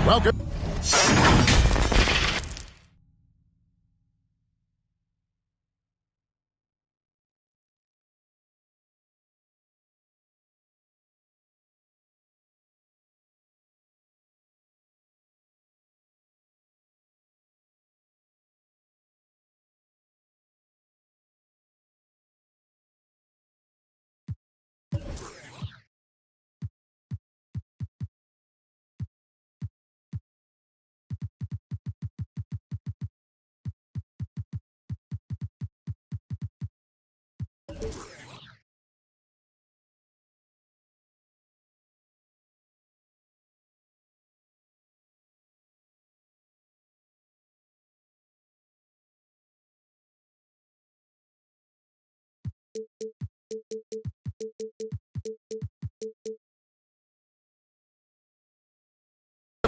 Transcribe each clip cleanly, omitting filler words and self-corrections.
Welcome.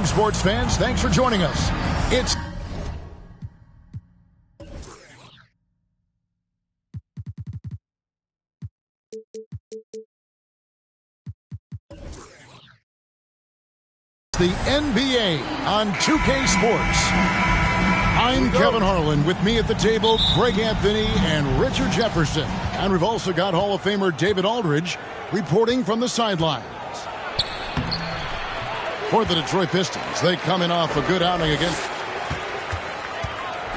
Sports fans, thanks for joining us. It's the NBA on 2K Sports. I'm Kevin Harlan. With me at the table, Greg Anthony and Richard Jefferson. And we've also got Hall of Famer David Aldridge reporting from the sidelines. For the Detroit Pistons, they coming off a good outing against.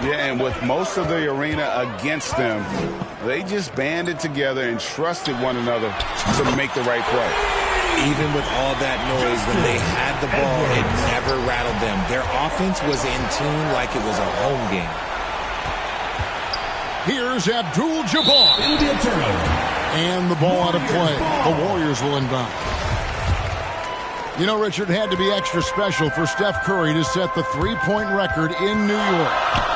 Yeah, and with most of the arena against them, they just banded together and trusted one another to make the right play. Even with all that noise, when they had the ball, it never rattled them. Their offense was in tune like it was a home game. Here's Abdul-Jabbar. And the ball out of play. The Warriors will inbound. You know, Richard, it had to be extra special for Steph Curry to set the three-point record in New York.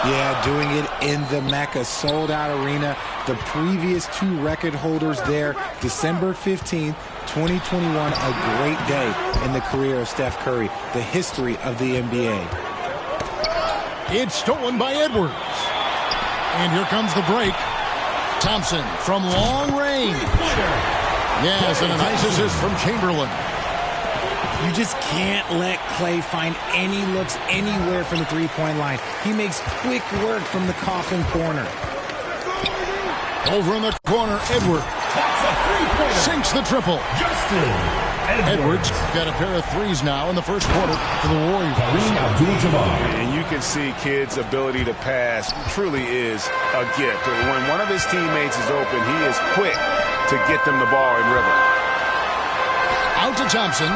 Yeah, doing it in the Mecca sold-out arena. The previous two record holders there, December 15th, 2021, a great day in the career of Steph Curry, the history of the NBA. It's stolen by Edwards. And here comes the break. Thompson from long range. Yes, and a nice assist from Chamberlain. You just can't let Clay find any looks anywhere from the three-point line. He makes quick work from the coffin corner. Over in the corner, Edwards sinks the triple. Edwards got a pair of threes now in the first quarter for the Warriors. And you can see Kidd's ability to pass truly is a gift. When one of his teammates is open, he is quick to get them the ball in rhythm. Out to Thompson.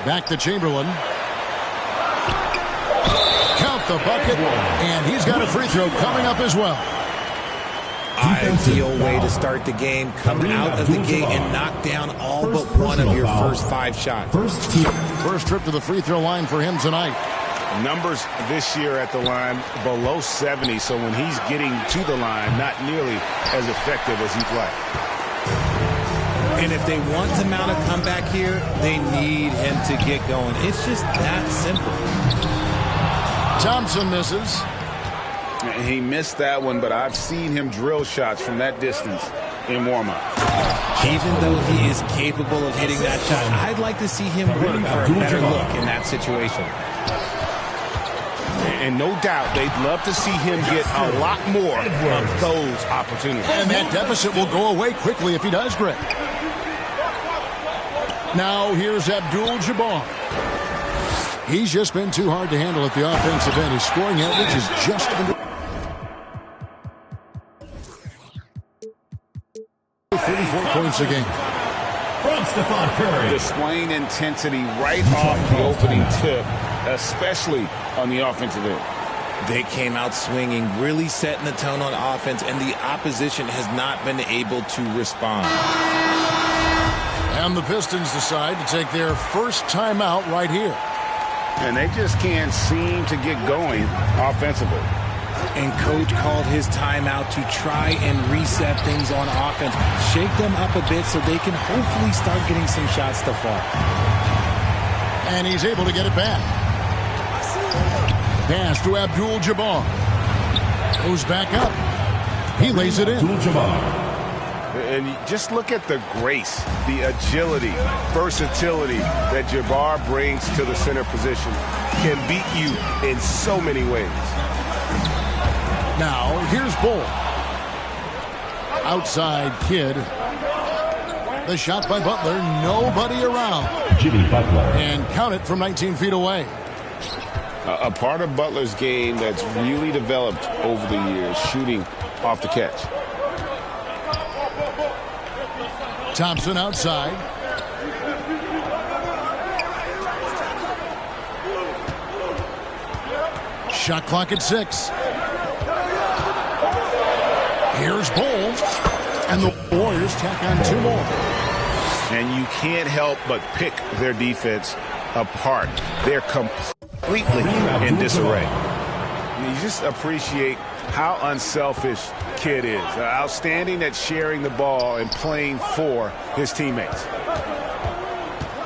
Back to Chamberlain. Count the bucket, and he's got a free throw coming up as well. Ideal way to start the game. Come out of the gate and knock down all but one of your first 5 shots. First trip to the free throw line for him tonight. Numbers this year at the line below 70, so when he's getting to the line, not nearly as effective as he'd like. And if they want to mount a comeback here, they need him to get going. It's just that simple. Thompson misses. He missed that one, but I've seen him drill shots from that distance in warm-up. Even though he is capable of hitting that shot, I'd like to see him work for a better look in that situation. And no doubt, they'd love to see him get a lot more of those opportunities. And that deficit will go away quickly if he does, Greg. Now here's Abdul-Jabbar. He's just been too hard to handle at the offensive end. His scoring average is just under 34 points a game. From Stephen Curry. Displaying intensity right off the opening tip, especially on the offensive end. They came out swinging, really setting the tone on offense, and the opposition has not been able to respond. And the Pistons decide to take their first timeout right here. And they just can't seem to get going offensively. And Coach called his timeout to try and reset things on offense, shake them up a bit so they can hopefully start getting some shots to fall. And he's able to get it back. Pass to Abdul-Jabbar. Goes back up. He lays it in. Abdul-Jabbar. And just look at the grace, the agility, versatility that Jabbar brings to the center position. Can beat you in so many ways. Now, here's Bull. Outside Kidd. The shot by Butler. Nobody around. Jimmy Butler. And count it from 19 feet away. A part of Butler's game that's really developed over the years, shooting off the catch. Thompson outside. Shot clock at 6. Here's Bull. And the Warriors tack on 2 more. And you can't help but pick their defense apart. They're completely in disarray. You just appreciate how unselfish Kidd is. Outstanding at sharing the ball and playing for his teammates.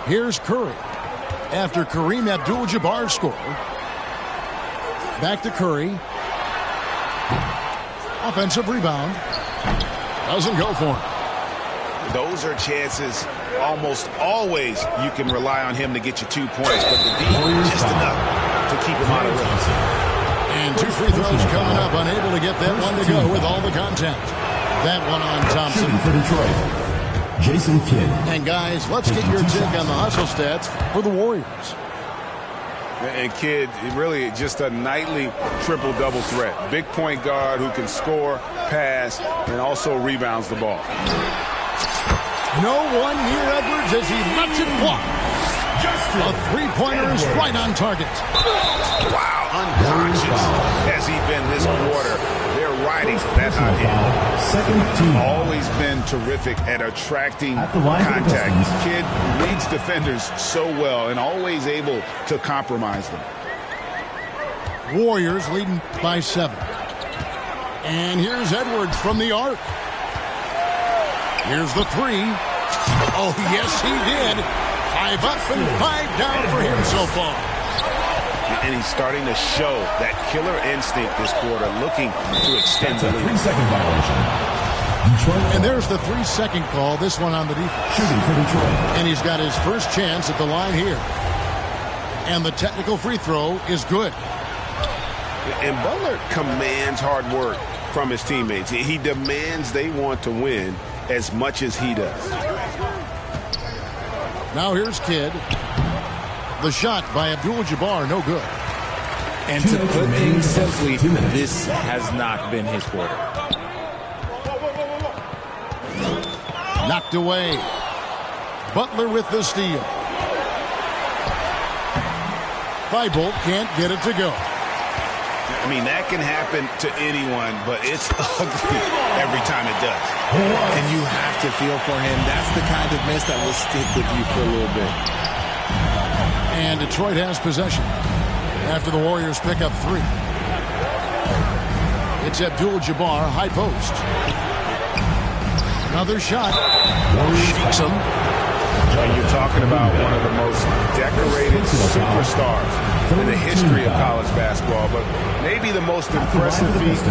Here's Curry. After Kareem Abdul-Jabbar scored. Back to Curry. Offensive rebound. Doesn't go for him. Those are chances almost always you can rely on him to get you 2 points, but the D just enough to keep him out of rhythm. And 2 free throws coming up, unable to get that one to go with all the contact. That one on Thompson. Shooting for Detroit, Jason Kidd. And guys, let's get your take on the hustle stats for the Warriors. And Kidd, really just a nightly triple-double threat. Big point guard who can score, pass, and also rebounds the ball. No one near Edwards as he lets it fly. A three-pointer is right on target. Wow, unconscious has he been this quarter. They're riding that hot hand. Second team. Always been terrific at attracting contact. Kidd reads defenders so well and always able to compromise them. Warriors leading by 7. And here's Edwards from the arc. Here's the 3. Oh, yes, he did. 5 up and 5 down for him so far. And he's starting to show that killer instinct this quarter, looking to extend the lead. 3-second violation. Detroit. And there's the 3-second call, this one on the defense. Shooting for Detroit. And he's got his first chance at the line here. And the technical free throw is good. And Butler commands hard work from his teammates. He demands they want to win as much as he does. Now here's Kidd. The shot by Abdul-Jabbar, no good. And to put things simply, this has not been his quarter. Knocked away. Butler with the steal. Thibault can't get it to go. I mean, that can happen to anyone, but it's ugly every time it does. And you have to feel for him. That's the kind of miss that will stick with you for a little bit. And Detroit has possession after the Warriors pick up 3. It's Abdul-Jabbar, high post. Another shot. Shoots him. And you're talking about one of the most decorated superstars in the history of college basketball, but maybe the most impressive feat.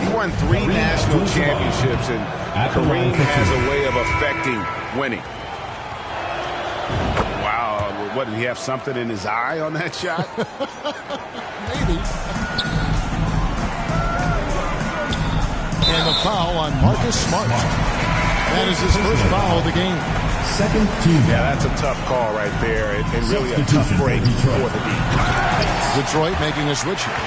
He won 3 national championships, and Kareem has a way of affecting winning. Wow, what, did he have something in his eye on that shot? Maybe. And the foul on Marcus Smart. That is his first foul of the game. Second team. Yeah, that's a tough call right there, and really a tough break for the D. Detroit making a switch here.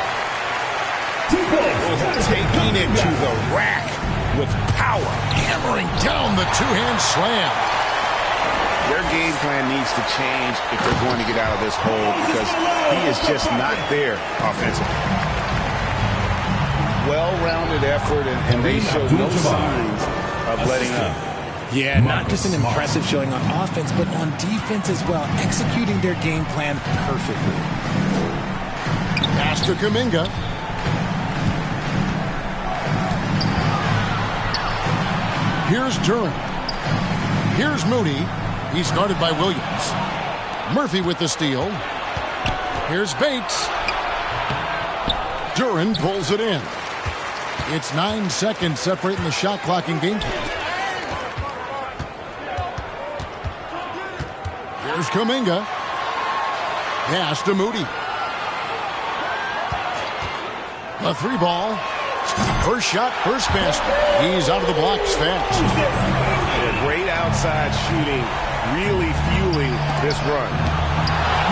Taking it to the rack with power. Hammering down the two-hand slam. Their game plan needs to change if they're going to get out of this hole, because he is just not there offensively. Well-rounded effort, and they show no signs of letting up. Yeah, not just an impressive showing on offense, but on defense as well, executing their game plan perfectly. Pass to Kuminga. Here's Duran. Here's Mooney. He's guarded by Williams. Murphy with the steal. Here's Bates. Duran pulls it in. It's 9 seconds separating the shot clock and game time. Kuminga. Pass to Moody. A 3-ball. First shot, first basket. He's out of the blocks fast. Yeah, great outside shooting, really fueling this run.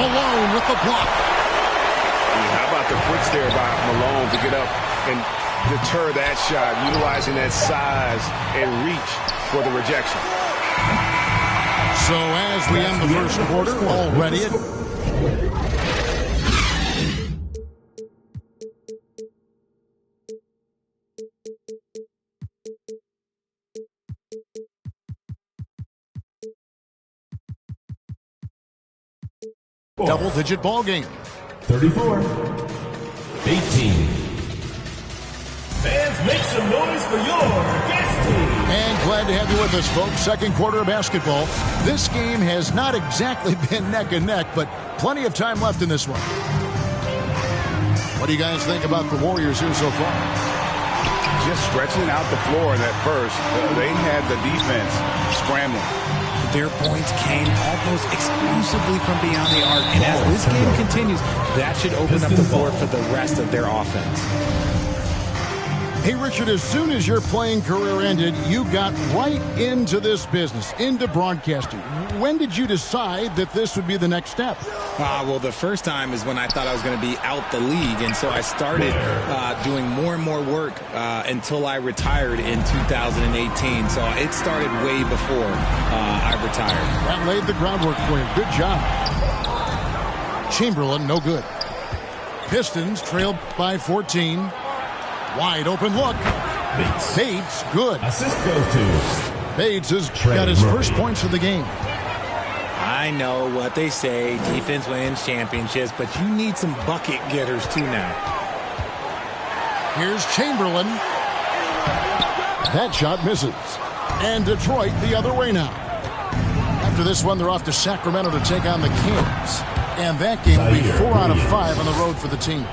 Malone with the block. How about the quicks there by Malone to get up and deter that shot, utilizing that size and reach for the rejection. So as we end the first quarter, already at double-digit ball game. 34. 18. Fans, make some noise for your guest team. And glad to have you with us, folks. Second quarter of basketball. This game has not exactly been neck and neck, but plenty of time left in this one. What do you guys think about the Warriors here so far? Just stretching out the floor in that first. They had the defense scrambling. Their points came almost exclusively from beyond the arc. And as this game continues, that should open up the floor for the rest of their offense. Hey, Richard, as soon as your playing career ended, you got right into this business, into broadcasting. When did you decide that this would be the next step? Well, the first time is when I thought I was going to be out the league, and so I started doing more and more work until I retired in 2018. So it started way before I retired. That laid the groundwork for you. Good job. Chamberlain, no good. Pistons trailed by 14. Wide open look. Bates, good. Assist goes to Bates has got his first points of the game. I know what they say, defense wins championships, but you need some bucket getters too now. Here's Chamberlain. That shot misses. And Detroit the other way now. After this one, they're off to Sacramento to take on the Kings. And that game will be 4 out of 5 on the road for the team.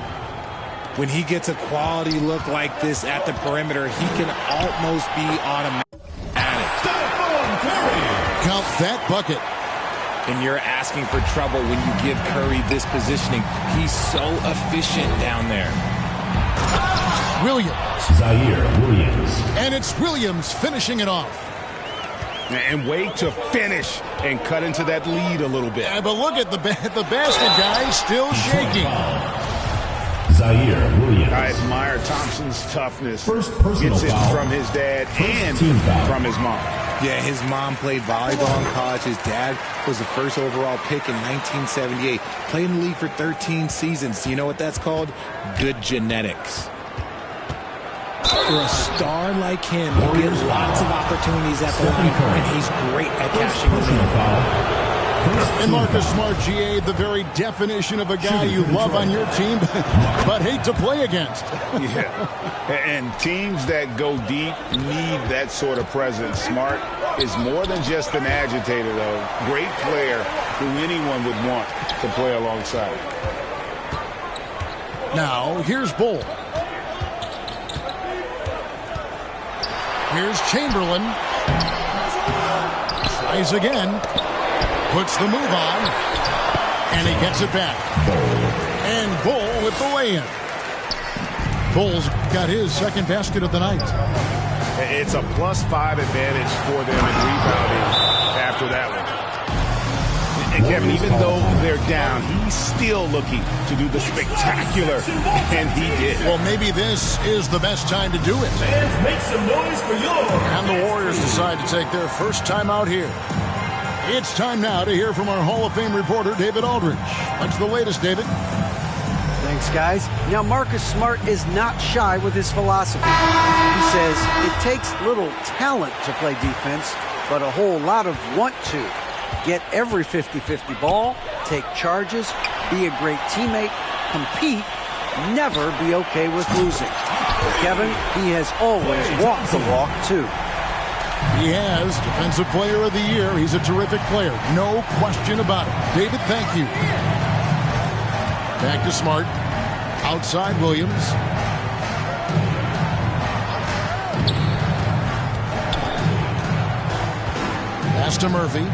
When he gets a quality look like this at the perimeter, he can almost be automatic. Count that bucket. And you're asking for trouble when you give Curry this positioning. He's so efficient down there. Williams. Zaire Williams. And it's Williams finishing it off. And wait to finish and cut into that lead a little bit. Yeah, but look at the basket guy still shaking. Zaire Williams. I admire Thompson's toughness. First personal Gets it foul. from his dad and team foul. from his mom. Yeah, his mom played volleyball in college. His dad was the first overall pick in 1978. Played in the league for 13 seasons. You know what that's called? Good genetics. For a star like him, he gets lots of opportunities at the line, and he's great at cashing them in. And Marcus Smart, GA, the very definition of a guy you love on your team, but hate to play against. Yeah, and teams that go deep need that sort of presence. Smart is more than just an agitator, though. Great player who anyone would want to play alongside. Now, here's Bull. Here's Chamberlain. Tries again. Puts the move on. And he gets it back. And Bull with the lay-in. Bull's got his second basket of the night. It's a +5 advantage for them in rebounding after that one. And Kevin, even though they're down, he's still looking to do the spectacular, and he did. Well, maybe this is the best time to do it. Fans, make some noise for yours. And the Warriors decide to take their first time out here. It's time now to hear from our Hall of Fame reporter, David Aldridge. What's the latest, David? Thanks, guys. Now, Marcus Smart is not shy with his philosophy. He says it takes little talent to play defense, but a whole lot of want to. Get every 50-50 ball, take charges, be a great teammate, compete, never be okay with losing. Kevin, he has always walked the walk, too. He has Defensive Player of the Year. He's a terrific player. No question about it. David, thank you. Back to Smart. Outside Williams. Pass to Murphy.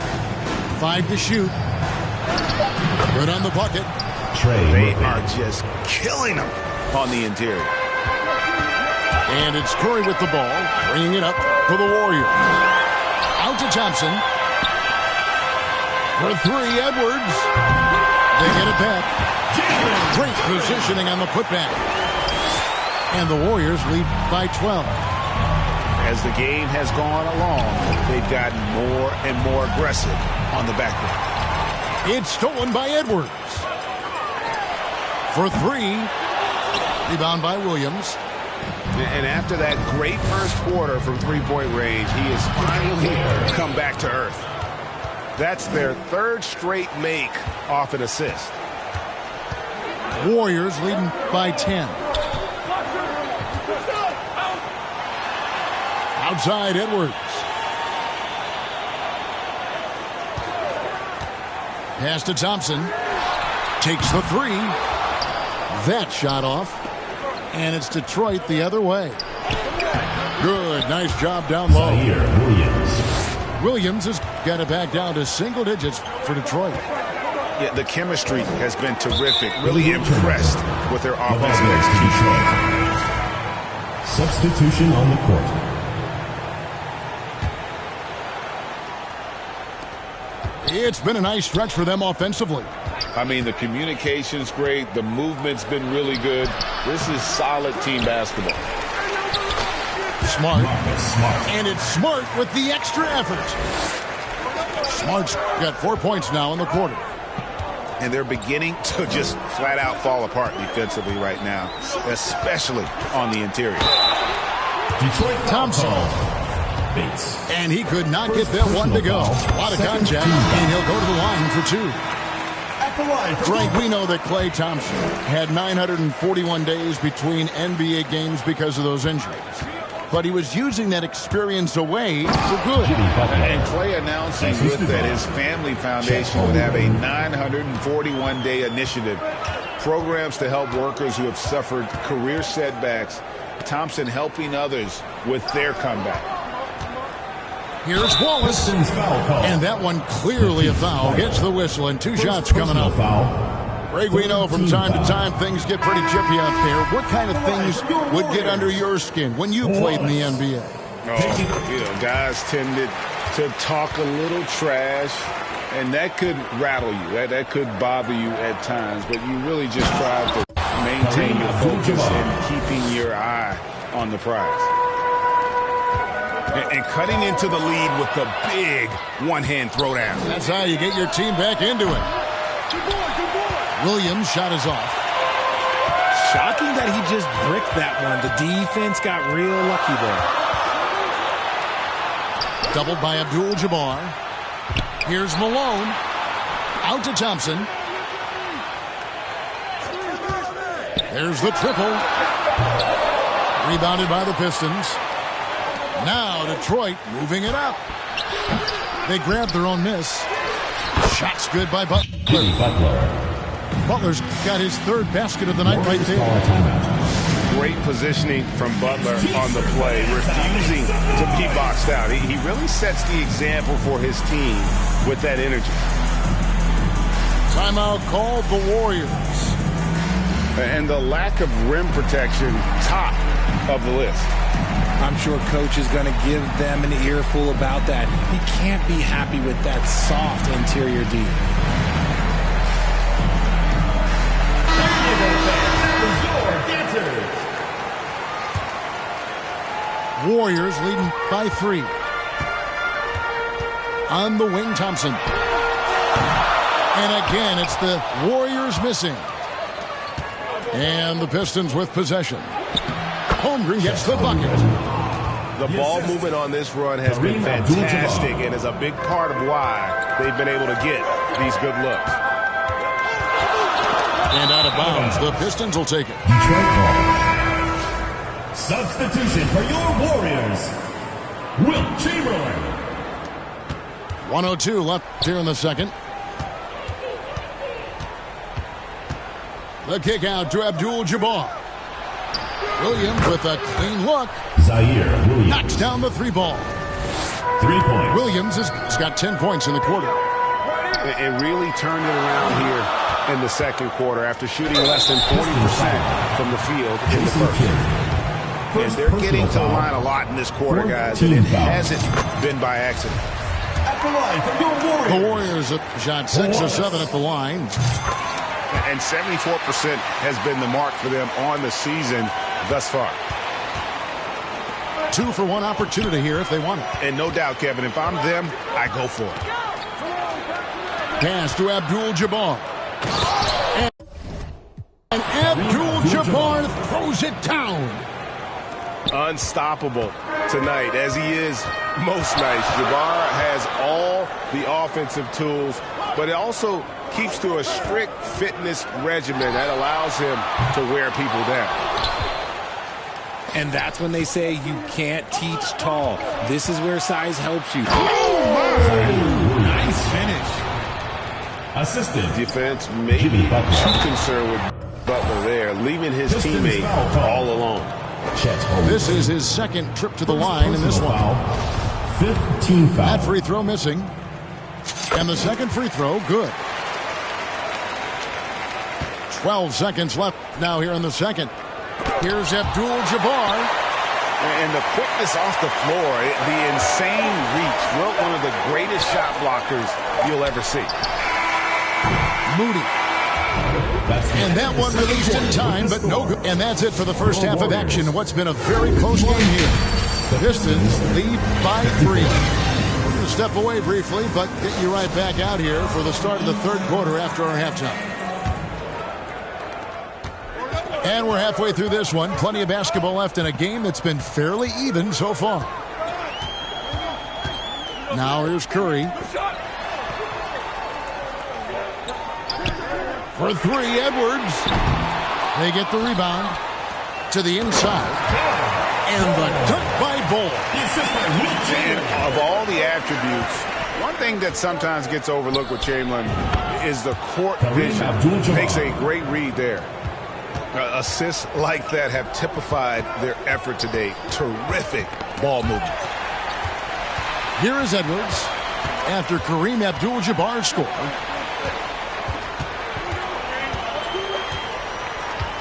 5 to shoot. Good on the bucket. They are just killing them on the interior. And it's Curry with the ball, bringing it up for the Warriors. Out to Thompson. For three, Edwards. They get it back. Great positioning on the putback. And the Warriors lead by 12. As the game has gone along, they've gotten more and more aggressive on the backboard. It's stolen by Edwards. For three. Rebound by Williams. And after that great first quarter from three-point range, he has finally come back to earth. That's their third straight make off an assist. Warriors leading by 10. Outside Edwards. Pass to Thompson. Takes the three. That shot off. And it's Detroit the other way. Good. Nice job down low. Williams has got it back down to single digits for Detroit. Yeah, the chemistry has been terrific. Really impressed with their offensive execution. Substitution on the court. It's been a nice stretch for them offensively. I mean, the communication's great. The movement's been really good. This is solid team basketball. Smart. And it's Smart with the extra effort. Smart's got 4 points now in the quarter. And they're beginning to just flat out fall apart defensively right now, especially on the interior. Detroit Thompson. And he could not get that one to go. A lot of contact, and he'll go to the line for two. Frank, we know that Klay Thompson had 941 days between NBA games because of those injuries. But he was using that experience away for good. And Klay announcing that his family foundation would have a 941-day initiative. Programs to help workers who have suffered career setbacks. Thompson helping others with their comeback. Here's Wallace, and that one clearly a foul. Gets the whistle, and two shots coming up. Greg, we know from time to time things get pretty chippy out there. What kind of things would get under your skin when you played in the NBA? Oh, guys tended to talk a little trash, and that could rattle you. That could bother you at times, but you really just try to maintain your focus and keeping your eye on the prize. And cutting into the lead with the big one-hand throwdown. That's how you get your team back into it. Williams' shot is off. Shocking that he just bricked that one. The defense got real lucky there. Doubled by Abdul-Jabbar. Here's Malone. Out to Thompson. There's the triple. Rebounded by the Pistons. Now Detroit moving it up. They grab their own miss. Shot's good by Butler. Butler's got his third basket of the night right there. Great positioning from Butler on the play, refusing to be boxed out. He really sets the example for his team with that energy. Timeout called the Warriors. And the lack of rim protection, top of the list. I'm sure Coach is going to give them an earful about that. He can't be happy with that soft interior D. Warriors leading by 3. On the wing, Thompson. And again, it's the Warriors missing. And the Pistons with possession. Holmgren gets the bucket. The ball movement on this run has been fantastic and is a big part of why they've been able to get these good looks. And out of bounds, the Pistons will take it. Substitution for your Warriors, Wilt Chamberlain. 1:02 left here in the second. The kick out to Abdul-Jabbar. Williams with a clean look. Zaire Williams knocks down the 3 ball. 3 points. Williams has got 10 points in the quarter. And really turned it around here in the second quarter after shooting less than 40% from the field in the first. And they're getting to the line a lot in this quarter, guys, and it hasn't been by accident. At the line for your The Warriors have shot 6 or 7 at the line. And 74% has been the mark for them on the season thus far. 2 for 1 opportunity here if they want it. And no doubt, Kevin, if I'm them, I go for it. Pass to Abdul-Jabbar. And Abdul-Jabbar throws it down. Unstoppable tonight, as he is most nights. Jabbar has all the offensive tools, but it also keeps to a strict fitness regimen that allows him to wear people down. And that's when they say you can't teach tall. This is where size helps you. Nice finish. Assistant. Defense may be too concerned with Butler there, leaving his teammate all alone. This is his second trip to the line in this one. 15 foul. That free throw missing. And the second free throw, good. 12 seconds left now here in the second. Here's Abdul-Jabbar. And the quickness off the floor, the insane reach. One of the greatest shot blockers you'll ever see. Moody. And that one released in time, but no good. And that's it for the first half of action. What's been a very close game here. The Pistons lead by 3. We're going to step away briefly, but get you right back out here for the start of the third quarter after our halftime. And we're halfway through this one. Plenty of basketball left in a game that's been fairly even so far. Now here's Curry. For 3, Edwards. They get the rebound to the inside. And the dunk by Bull. And of all the attributes, one thing that sometimes gets overlooked with Chamberlain is the court vision. Makes a great read there. Assists like that have typified their effort today. Terrific ball movement. Here is Edwards after Kareem Abdul-Jabbar score.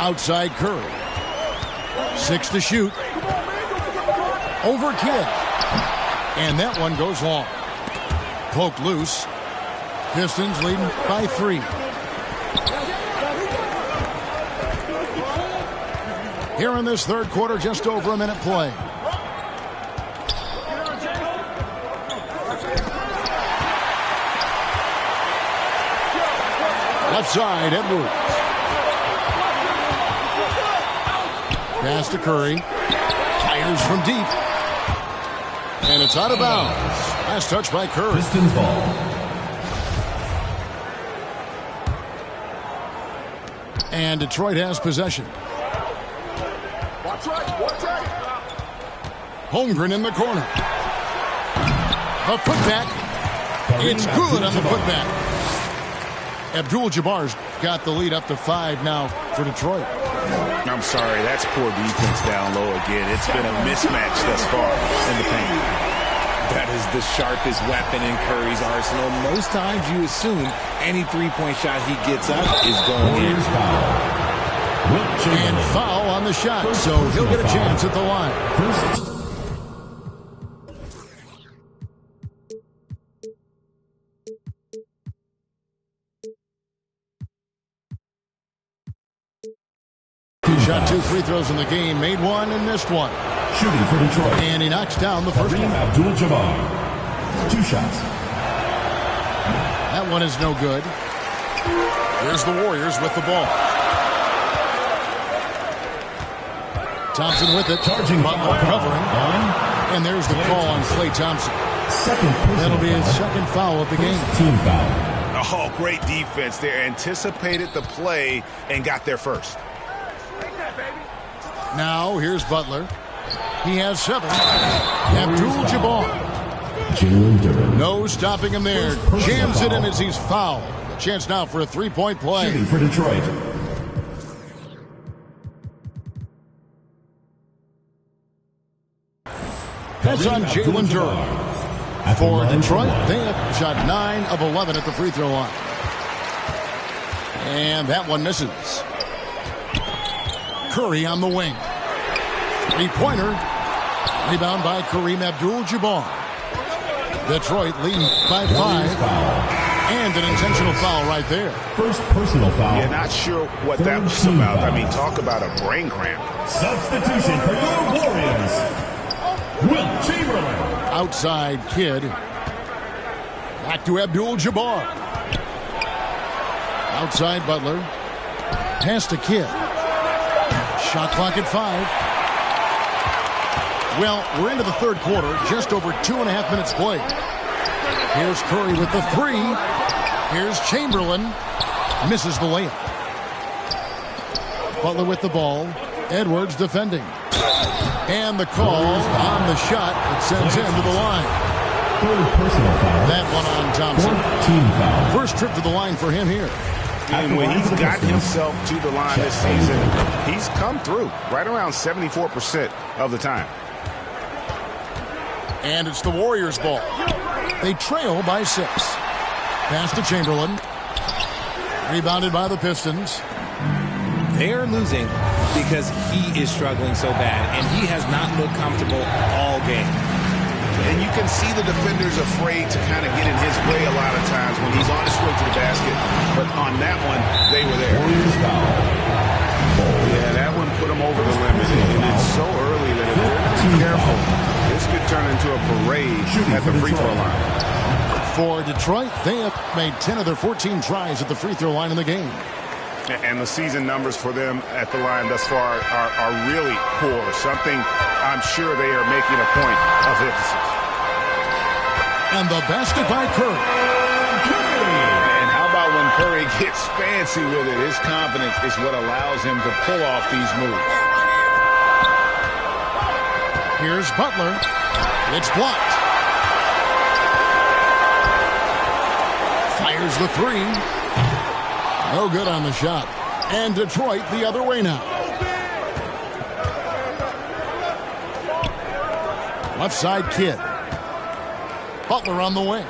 Outside Curry. 6 to shoot. Over Kidd. And that one goes long. Poked loose. Pistons leading by 3. Here in this third quarter, just over a minute play. Left side, Edwards. Pass to Curry. Fires from deep. And it's out of bounds. Last touch by Curry. Pistons ball. And Detroit has possession. Holmgren in the corner. A putback. It's good on the putback. Abdul-Jabbar's got the lead up to 5 now for Detroit. I'm sorry, that's poor defense down low again. It's been a mismatch thus far in the paint. That is the sharpest weapon in Curry's arsenal. Most times you assume any three-point shot he gets up is going in. And foul on the shot, so he'll get a chance at the line. He shot 2 free throws in the game, made 1 and missed 1. Shooting for Detroit. And he knocks down the first one. Abdul-Jabbar. 2 shots. That one is no good. Here's the Warriors with the ball. Thompson with it. Butler covering. And there's the call on Klay Thompson. That'll be his second foul of the game. Team foul. Oh, great defense there. Anticipated the play and got there first. Now here's Butler. He has 7. Abdul-Jabbar. No stopping him there. Jams it in as he's fouled. A chance now for a 3-point play. Shooting for Detroit. That's on Jalen Durham. For Detroit, they have shot 9 of 11 at the free throw line. And that one misses. Curry on the wing. Three-pointer. Rebound by Kareem Abdul-Jabbar. Detroit leading by 5. And an intentional foul right there. First personal foul. Yeah, not sure what that was about. I mean, talk about a brain cramp. Substitution for your Warriors. Will Chamberlain. Outside Kid. Back to Abdul-Jabbar. Outside Butler. Pass to Kid. Shot clock at 5. Well, we're into the third quarter. Just over 2.5 minutes played. Here's Curry with the 3. Here's Chamberlain. Misses the layup. Butler with the ball. Edwards defending. And the call on the shot that sends him to the line. Third personal foul. That one on Thompson. Team foul. First trip to the line for him here. And when he's got himself to the line this season, he's come through right around 74% of the time. And it's the Warriors' ball. They trail by 6. Pass to Chamberlain. Rebounded by the Pistons. They're losing because he is struggling so bad, and he has not looked comfortable all game. And you can see the defenders afraid to kind of get in his way a lot of times when he's on his way to the basket. But on that one, they were there. Warriors foul. Yeah, that one put them over the limit. And it's so early that if they're not careful, this could turn into a parade at the free throw line. For Detroit, they have made 10 of their 14 tries at the free throw line in the game. And the season numbers for them at the line thus far are really poor. Something I'm sure they are making a point of emphasis. And the basket by Curry. And how about when Curry gets fancy with it? His confidence is what allows him to pull off these moves. Here's Butler. It's blocked. Fires the 3. No good on the shot. And Detroit the other way now. Left side Kid. Butler on the wing.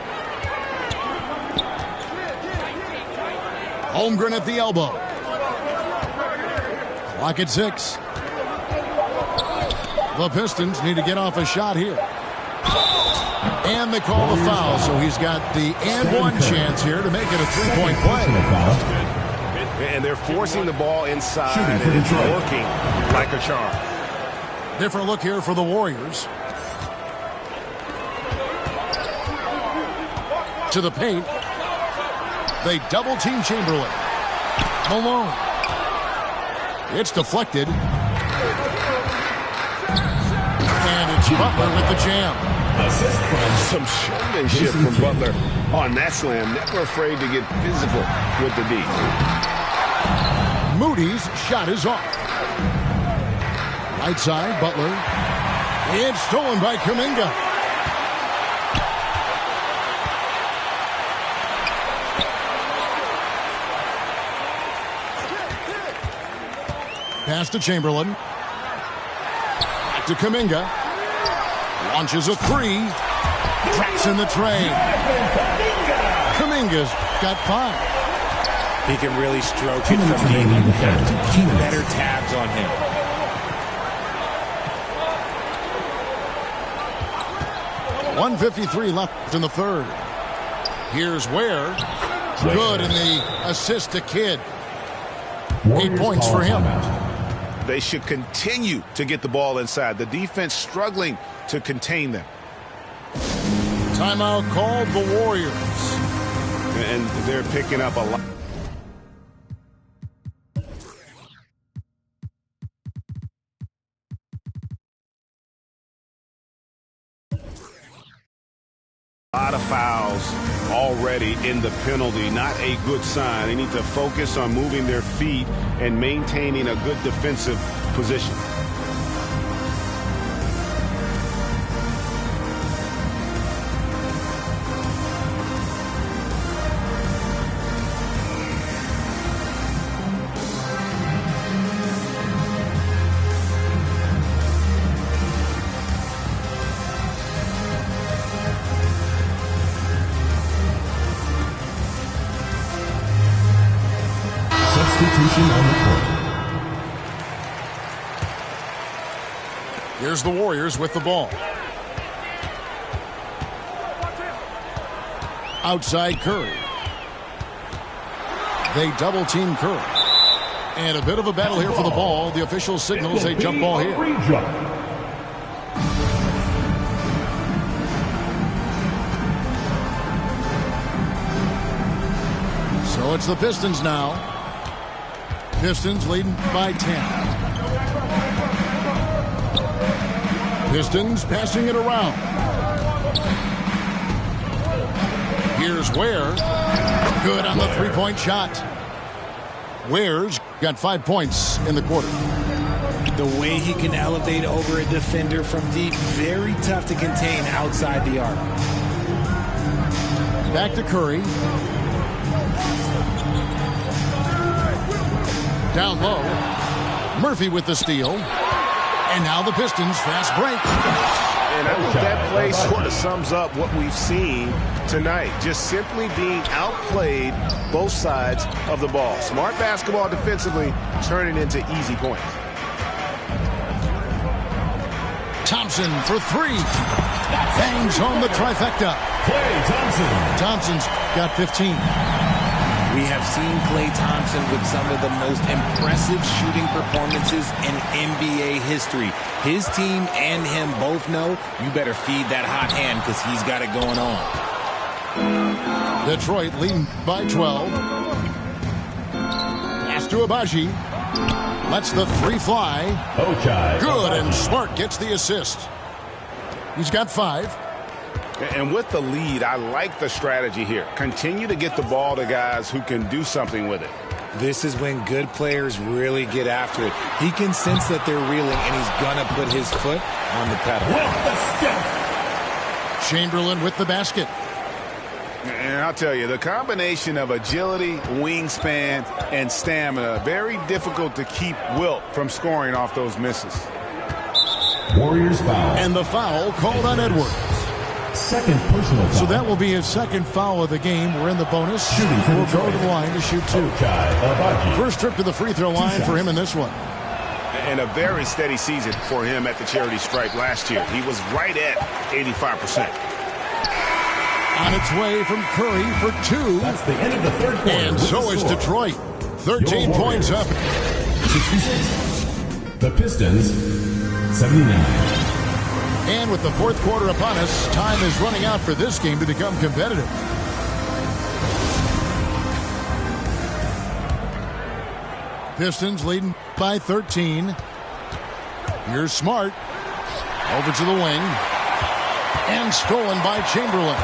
Holmgren at the elbow. Clock at 6. The Pistons need to get off a shot here. And they call the foul, so he's got the and one chance here to make it a 3-point play. And they're forcing the ball inside, and it's working like a charm. Different look here for the Warriors. To the paint. They double-team Chamberlain. Malone. It's deflected. And it's Butler with the jam. Some showmanship from Butler on that slam. Never afraid to get physical with the D. Moody's shot is off. Right side, Butler. It's stolen by Kuminga. Pass to Chamberlain. Back to Kuminga. Launches a 3. Tracks in the tray. Kuminga's got 5. He can really stroke it from deep. You have to keep better tabs on him. .153 left in the third. Here's Ware. Good in the assist to Kidd. 8 points for him. They should continue to get the ball inside. The defense struggling to contain them. Timeout called the Warriors. And they're picking up a lot. A lot of fouls already in the penalty. Not a good sign. They need to focus on moving their feet and maintaining a good defensive position. substitution on the court. Here's the Warriors with the ball. Outside Curry. They double team Curry. And a bit of a battle here for the ball. The official signals a jump ball here. So it's the Pistons now. Pistons leading by 10. Pistons passing it around. Here's Ware. Good on the three-point shot. Ware's got 5 points in the quarter. The way he can elevate over a defender from deep, very tough to contain outside the arc. Back to Curry. Down low. Murphy with the steal. And now the Pistons fast break. And I think that play sort of sums up what we've seen tonight. Just simply being outplayed both sides of the ball. Smart basketball defensively, turning into easy points. Thompson for three. Bangs home the trifecta. Klay Thompson. Thompson's got 15. We have seen Klay Thompson with some of the most impressive shooting performances in NBA history. His team and him both know you better feed that hot hand because he's got it going on. Detroit leading by 12. Pass to Abaji. Lets the three fly. Good, and Smart gets the assist. He's got 5. And with the lead, I like the strategy here. Continue to get the ball to guys who can do something with it. This is when good players really get after it. He can sense that they're reeling, and he's going to put his foot on the pedal. With the step. Chamberlain with the basket. And I'll tell you, the combination of agility, wingspan, and stamina, very difficult to keep Wilt from scoring off those misses. Warriors foul. And the foul called on Edwards. Second personal foul. So that will be his second foul of the game. We're in the bonus. Shooting for We'll go Detroit. to the line to shoot 2. First trip to the free throw line for him in this one. And a very steady season for him at the charity stripe last year. He was right at 85%. On its way from Curry for 2. That's the end of the third quarter. And so is Detroit. 13 points up. 66. The Pistons, 79. And with the fourth quarter upon us, time is running out for this game to become competitive. Pistons leading by 13. Here's Smart. Over to the wing. And stolen by Chamberlain.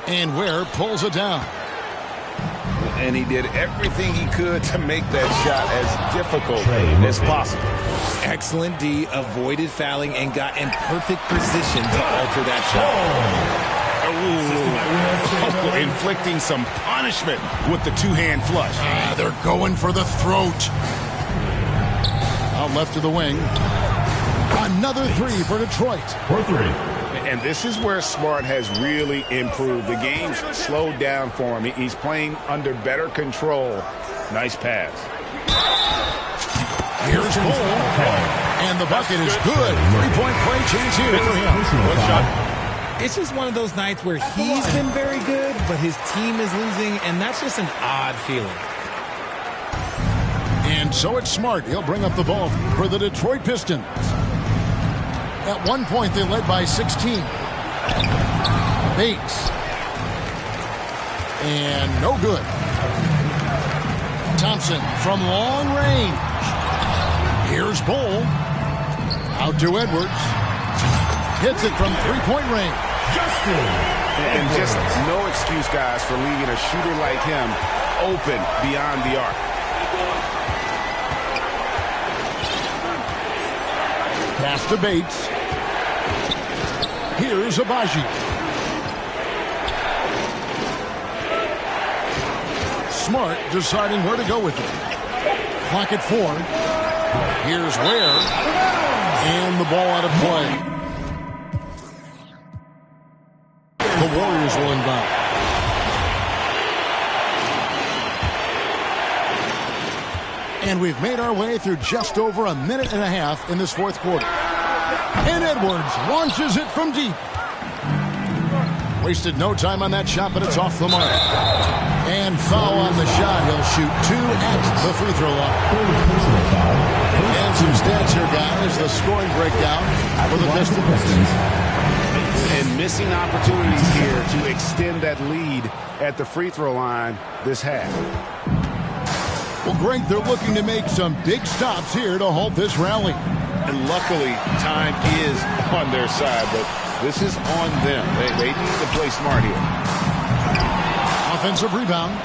And Ware pulls it down. And he did everything he could to make that shot as difficult as possible. Excellent D, avoided fouling, and got in perfect position to alter that shot. Inflicting some punishment with the two-hand flush. They're going for the throat. Out left to the wing. Another 3 for Detroit. For 3. And this is where Smart has really improved. The game's slowed down for him. He's playing under better control. Nice pass. Here's Cole. And the bucket is good. 3-point play chance here for him. Personal foul. It's just one of those nights where he's been very good, but his team is losing, and that's just an odd feeling. And so it's Smart. He'll bring up the ball for the Detroit Pistons. At one point, they led by 16. Bates. And no good. Thompson from long range. Here's Bull. Out to Edwards. Hits it from three-point range. And just no excuse, guys, for leaving a shooter like him open beyond the arc. Pass to Bates. Here's Abaji. Smart deciding where to go with it. Clock at 4. Here's Ware. And the ball out of play. The Warriors will inbound. And we've made our way through just over a minute and a half in this fourth quarter. And Edwards launches it from deep. Wasted no time on that shot, but it's off the mark. And foul on the shot. He'll shoot 2 at the free throw line. And some stats here, guys. The scoring breakdown for the Pistons. And missing opportunities here to extend that lead at the free throw line this half. Well, Greg, they're looking to make some big stops here to halt this rally. And luckily, time is on their side, but this is on them. They need to play smart here. Offensive rebound.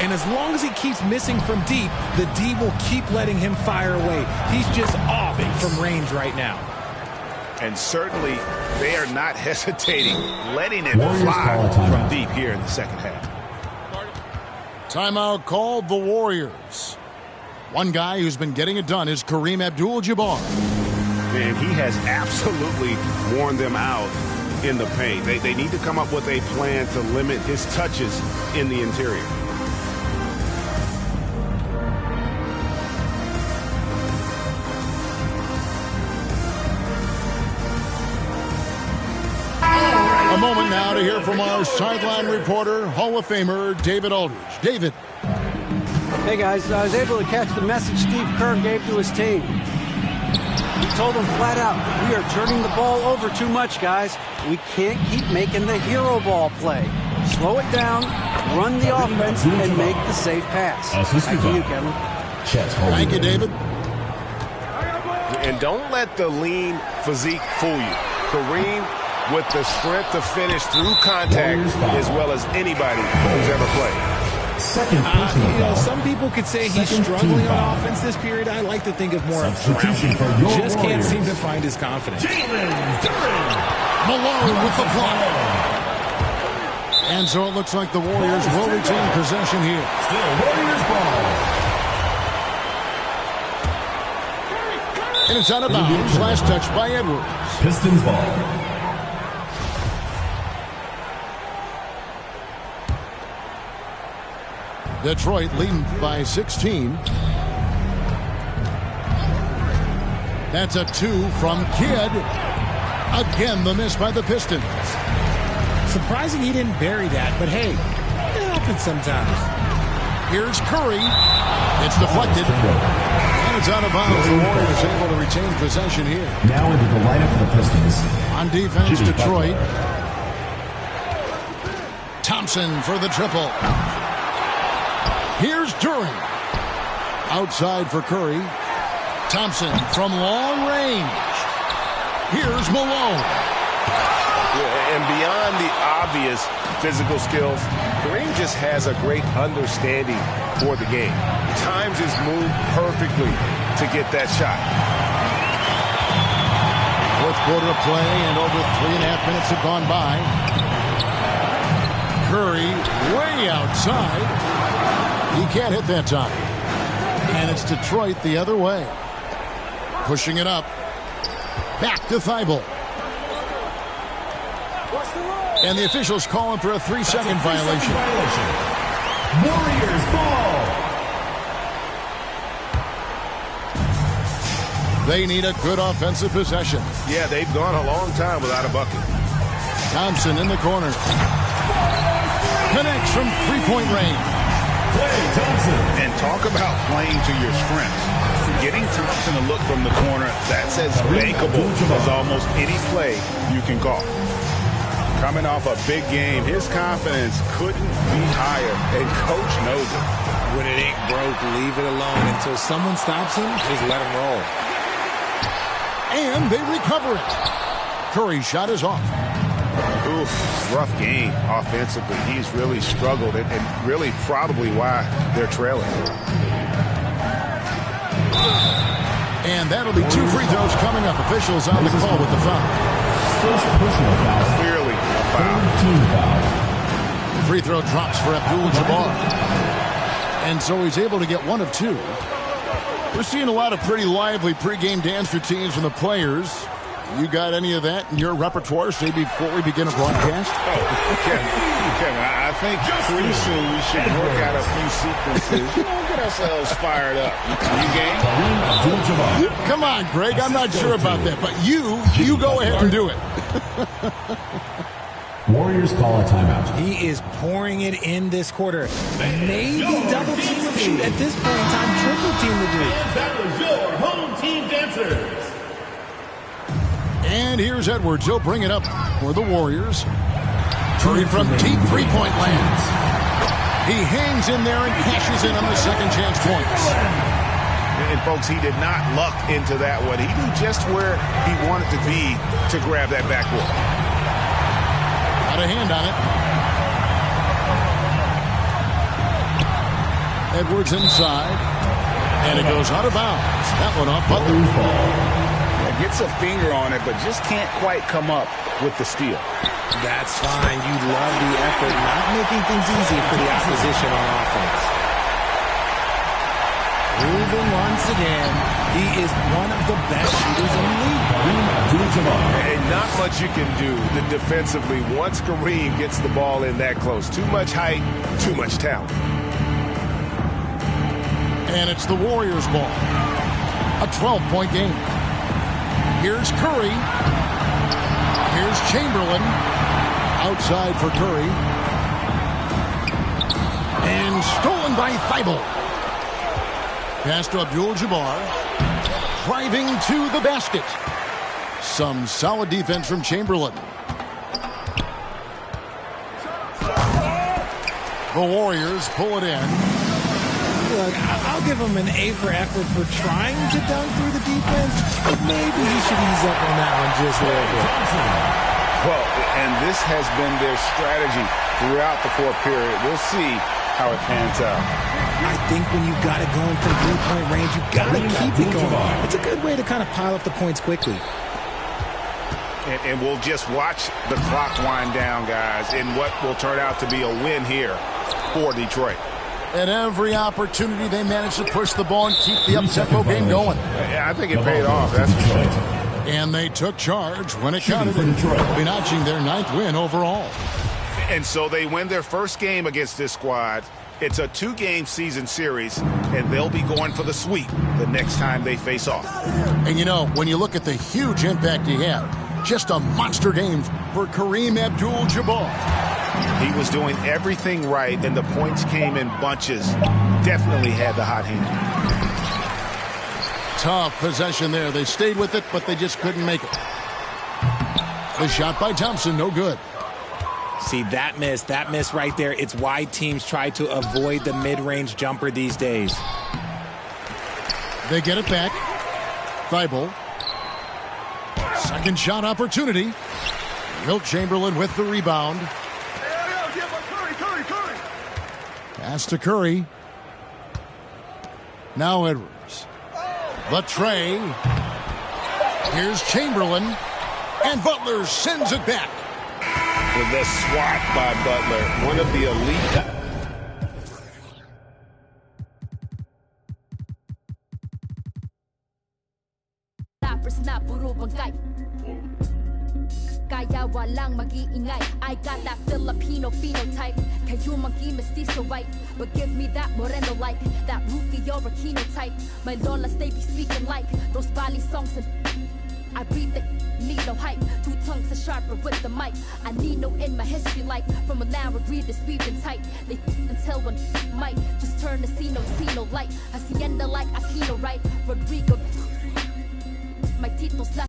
And as long as he keeps missing from deep, the D will keep letting him fire away. He's just off from range right now. And certainly, they are not hesitating, letting it fly from deep here in the second half. Timeout called the Warriors. One guy who's been getting it done is Kareem Abdul-Jabbar. And he has absolutely worn them out in the paint. They need to come up with a plan to limit his touches in the interior. A moment now to hear from our sideline reporter, Hall of Famer David Aldridge. David. Hey, guys, I was able to catch the message Steve Kerr gave to his team. He told them flat out, we are turning the ball over too much, guys. We can't keep making the hero ball play. Slow it down, run the offense, and make the safe pass. Back to you, Kevin. Thank you, David. And don't let the lean physique fool you. Kareem with the strength to finish through contact as well as anybody who's ever played. Some people could say he's struggling on offense this period. I like to think of more of just can't seem to find his confidence. Malone with the block. And so it looks like the Warriors will retain possession here. Still Warriors ball. And it's out of bounds. Last touch by Edwards. Pistons ball. Detroit leading by 16. That's a 2 from Kidd. Again, the miss by the Pistons. Surprising he didn't bury that, but hey, it happens sometimes. Here's Curry. It's deflected. And it's out of bounds. The Warriors able to retain possession here. Now into the lineup for the Pistons. On defense, Detroit. Thompson for the triple. Here's Duran. Outside for Curry. Thompson from long range. Here's Malone. And beyond the obvious physical skills, Kareem just has a great understanding for the game. Times his move perfectly to get that shot. Fourth quarter of play, and over 3.5 minutes have gone by. Curry way outside. He can't hit that time. And it's Detroit the other way. Pushing it up. Back to Thibault. And the officials calling for a 3-second violation. Warriors ball. They need a good offensive possession. Yeah, they've gone a long time without a bucket. Thompson in the corner. Connects from three-point range. And talk about playing to your strengths. Getting Thompson to look from the corner, that's as bankable as almost any play you can call. Coming off a big game, his confidence couldn't be higher, and Coach knows it. When it ain't broke, leave it alone until someone stops him. Just let him roll. And they recover it. Curry's shot is off. Oof, rough game offensively. He's really struggled, and really probably why they're trailing. And that'll be 2 free throws coming up. Officials on the call with the foul. First personal foul. Clearly a foul. Team foul. The free throw drops for Abdul-Jabbar. And so he's able to get 1 of 2. We're seeing a lot of pretty lively pregame dance routines from the players. You got any of that in your repertoire, say, before we begin a broadcast? Kevin, I think pretty soon we should work out a few sequences. Get ourselves fired up. You game? Come on, Greg. I'm not sure about that, but you go ahead and do it. Warriors call a timeout. He is pouring it in this quarter. Maybe double team the dude. At this point in time, triple team the dude. And that was your home team dancers. And here's Edwards. He'll bring it up for the Warriors. Curry from deep three-point lands. He hangs in there and cashes in on the second chance points. And, folks, he did not luck into that one. He knew just where he wanted to be to grab that backboard. Got a hand on it. Edwards inside. And it goes out of bounds. That one off Butler's ball. Gets a finger on it, but just can't quite come up with the steal. That's fine. You love the effort, not making things easy for the opposition on offense. Moving once again. He is one of the best shooters in the league. And not much you can do defensively once Kareem gets the ball in that close. Too much height, too much talent. And it's the Warriors' ball. A 12-point game. Here's Curry. Here's Chamberlain. Outside for Curry. And stolen by Thibault. Pass to Abdul-Jabbar. Driving to the basket. Some solid defense from Chamberlain. The Warriors pull it in. Look, I'll give him an A for effort for trying to dunk through the defense, but maybe he should ease up on that one just a little bit. Well, and this has been their strategy throughout the fourth period. We'll see how it pans out. I think when you've got it going from three-point range, you've got to keep it going. It's a good way to kind of pile up the points quickly. And we'll just watch the clock wind down, guys, in what will turn out to be a win here for Detroit. At every opportunity, they managed to push the ball and keep the up-tempo game going. I think it paid off, that's for sure. And they took charge when it counted, notching their 9th win overall. And so they win their first game against this squad. It's a 2-game season series, and they'll be going for the sweep the next time they face off. And, you know, when you look at the huge impact he had, just a monster game for Kareem Abdul-Jabbar. He was doing everything right, and the points came in bunches. Definitely had the hot hand. Tough possession there. They stayed with it, but they just couldn't make it. The shot by Thompson, no good. See, that miss right there. It's why teams try to avoid the mid-range jumper these days. They get it back. Thibault. Second shot opportunity. Wilt Chamberlain with the rebound. Pass to Curry. Now Edwards. The tray. Here's Chamberlain. And Butler sends it back. With the swat by Butler, one of the elite. Kaya walang mag-iingay. I got that Filipino phenotype. Kayo monkey mestizo right, but give me that moreno like that Rufio Aquino type. My lolas they be speaking like those Bali songs and I breathe the need no hype. 2 tongues are sharper with the mic. I need no in my history like from a now agreed to sweeping tight. They until one might just turn the Tino light. Hacienda like Aquino right. Rodrigo. My titles la